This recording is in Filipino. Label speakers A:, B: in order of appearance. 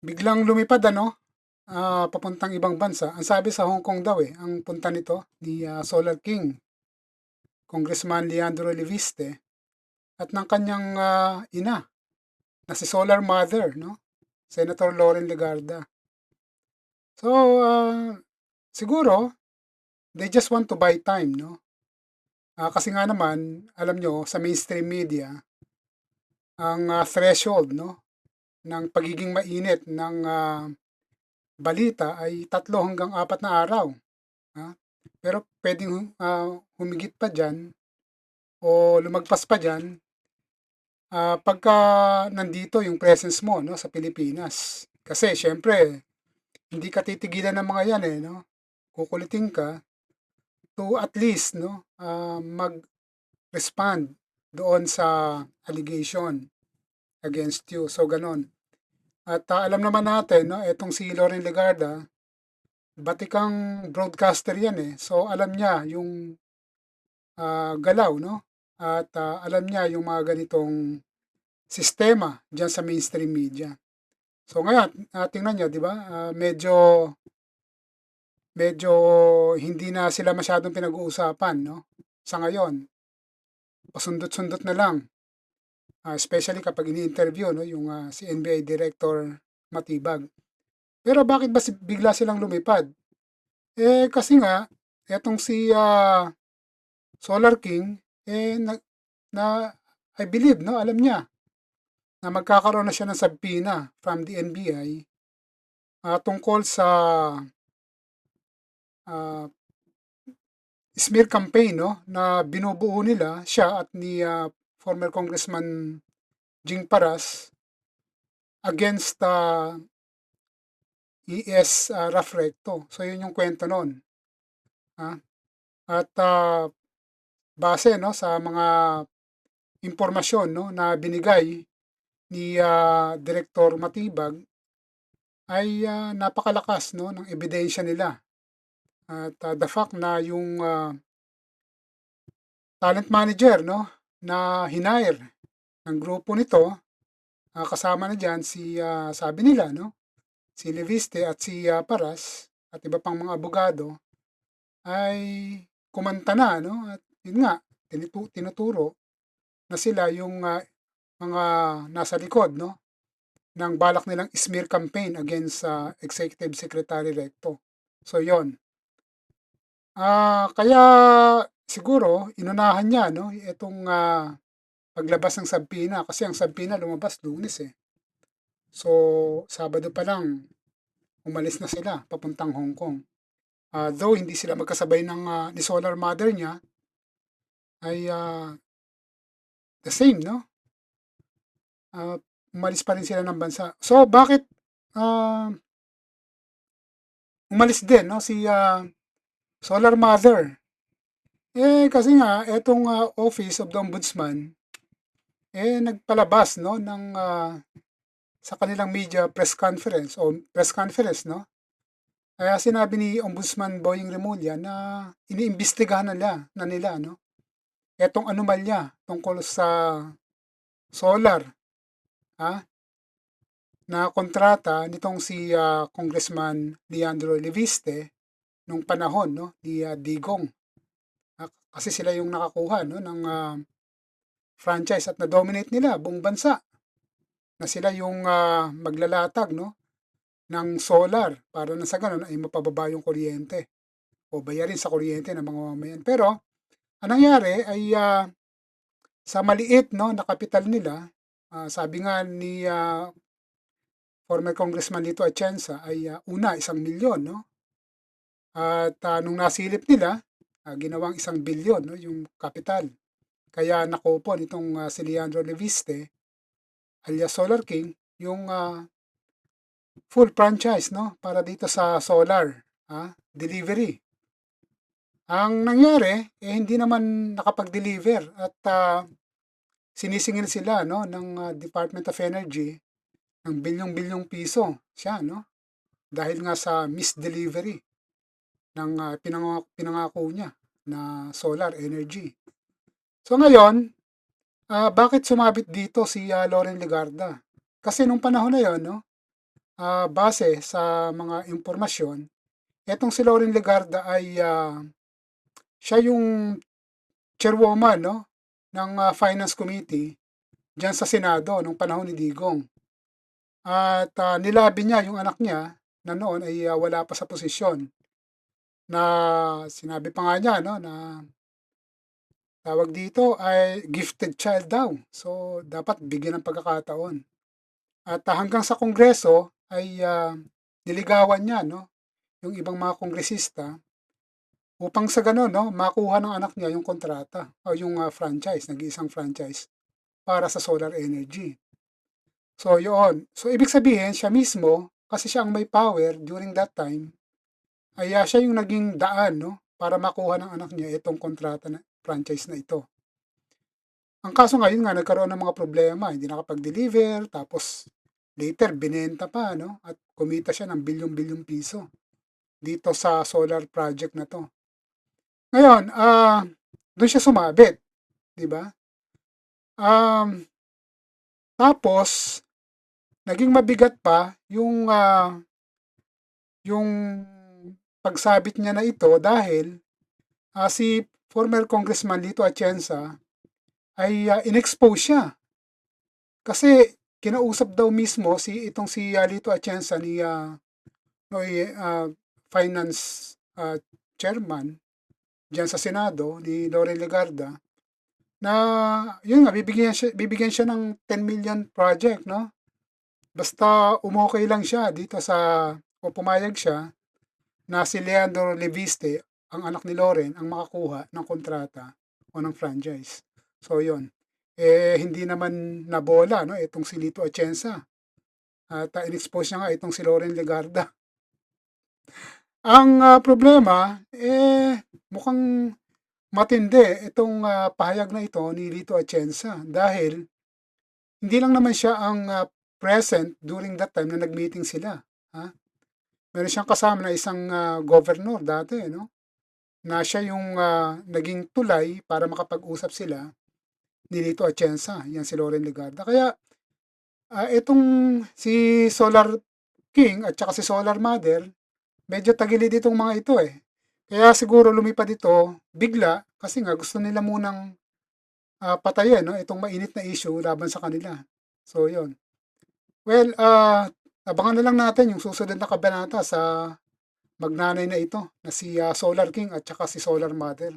A: Biglang lumipad papuntang ibang bansa. Ang sabi sa Hong Kong daw ang punta nito ni Solar King, Congressman Leandro Leviste, at ng kanyang ina na si Solar Mother, no? Senator Lauren Legarda. So, siguro, they just want to buy time, no? Kasi nga naman, alam nyo, sa mainstream media, ang threshold, no, ng pagiging mainit ng balita ay 3 hanggang 4 na araw. Ha? Pero pwedeng humigit pa dyan o lumagpas pa dyan pagka nandito yung presence mo, no, sa Pilipinas. Kasi syempre, hindi ka titigilan ng mga yan no? Kukulitin ka to at least mag-respond doon sa allegation against you. So ganon. At alam naman natin, no, etong si Lauren Legarda, batikang broadcaster yan So alam niya yung galaw, no? At alam niya yung mga ganitong sistema diyan sa mainstream media. So ngayon, tingnan niyo, 'di ba? Medyo hindi na sila masyadong pinag-uusapan, no? Sa ngayon, pasundot-sundot na lang. Especially kapag ini-interview, no, yung si NBA Director Matibag. Pero bakit ba bigla silang lumipad? Kasi nga, etong si Solar King, na I believe, no, alam niya na magkakaroon na siya ng sabpina from the NBI tungkol sa uh, smear campaign, no, na binubuo nila siya at ni former Congressman Jing Paras against ES Rafrecto. So yun yung kwento noon. At base, no, sa mga impormasyon, no, na binigay ni Director Matibag ay napakalakas, no, ng ebidensya nila. At the fact na yung talent manager, no, na hinire ng grupo nito, kasama na diyan si sabi nila, no, si Leviste at si Paras at iba pang mga abogado ay kumanta na, no, at yun nga tinuturo na sila yung mga nasa likod, no, ng balak nilang smear campaign against Executive Secretary Recto. So yon. Kaya siguro inunahan niya, no, itong paglabas ng sabpina kasi ang sabpina lumabas Lunes So Sabado pa lang umalis na sila papuntang Hong Kong. Though hindi sila magkasabay ng ni Solar Mother niya ay the same, no? Umalis pa rin sila ng bansa. So bakit uh, umalis din, no, si Solar Mother? Kasi nga etong Office of the Ombudsman nagpalabas, no, ng sa kanilang media press conference, no? Kaya sinabi ni Ombudsman Boying Remulla na iniimbestigahan nila, no? Etong anomalya tungkol sa solar, ha? Na kontrata nitong si Congressman Leandro Leviste nung panahon, no, ni Digong. Kasi sila yung nakakuha, no, ng franchise at na-dominate nila buong bansa. Na sila yung maglalatag, no, ng solar para na sa ganun ay mapababa yung kuryente o bayarin sa kuryente ng mga mamayan. Pero ang nangyari ay sa maliit, no, na kapital nila, sabi nga ni former Congressman Lito Atienza ay una 1 milyon, no? At nung nasilip nila, ginawang 1 bilyon, no, yung kapital. Kaya nakupon itong si Leandro Leviste alias Solar King yung full franchise, no, para dito sa solar delivery. Ang nangyari hindi naman nakapag-deliver at sinisingil sila, no, ng Department of Energy ng bilyong-bilyong piso siya, no, dahil nga sa misdelivery ng pinangako niya na solar energy. So ngayon, bakit sumabit dito si Lauren Legarda? Kasi nung panahon na yon, no, base sa mga impormasyon, etong si Lauren Legarda ay, siya yung chairwoman 'no, ng, Finance Committee diyan sa Senado nung panahon ni Digong. At, nilabi niya yung anak niya na noon ay, wala pa sa posisyon, na sinabi pa nga niya 'no, na tawag dito ay gifted child daw. So, dapat bigyan ng pagkakataon. At, hanggang sa Kongreso ay, niligawan niya 'no, yung ibang mga kongresista upang sa gano'n 'no, makuha ng anak niya yung kontrata o yung, franchise, nag-iisang franchise para sa solar energy. So, yoon. So, ibig sabihin siya mismo, kasi siya ang may power during that time, ay, siya yung naging daan 'no, para makuha ng anak niya itong kontrata na franchise na ito. Ang kaso nga, yun nga, nagkaroon ng mga problema, hindi nakapag-deliver, tapos later binenta pa 'no, at kumita siya ng bilyong-bilyong piso dito sa solar project na 'to. Ngayon, dun siya sumabit, 'di ba? Um, Tapos naging mabigat pa yung pagsabit niya na ito dahil, si former Congressman Lito Atienza ay, inexpose siya. Kasi kinausap daw mismo si Lito Atienza ni, noy, Finance, Chairman diyan sa Senado ni Lauren Legarda na yun nga, bibigyan siya ng 10 million project 'no, basta umokey lang siya dito o pumayag siya na si Leandro Leviste, ang anak ni Lauren, ang makakuha ng kontrata o ng franchise. So yun, hindi naman nabola 'no, itong si Lito Atienza at, in-expose niya nga itong si Lauren Legarda. Ang, problema, mukhang matindi itong, pahayag na ito ni Lito Atienza dahil hindi lang naman siya ang, present during that time na nag-meeting sila, ha. Meron siyang kasama na isang, governor dati 'no, na siya yung, naging tulay para makapag-usap sila ni Lito Atienza, 'yan si Lauren Legarda. Kaya, itong si Solar King at saka si Solar Mother, medyo tagilid itong mga ito, eh. Kaya siguro lumipad ito bigla kasi nga gusto nila munang, patayin 'no, itong mainit na issue laban sa kanila. So 'yun. Well, abangan na lang natin yung susunod na kabanata sa magnanay na ito na si, Solar King at saka si Solar Mother.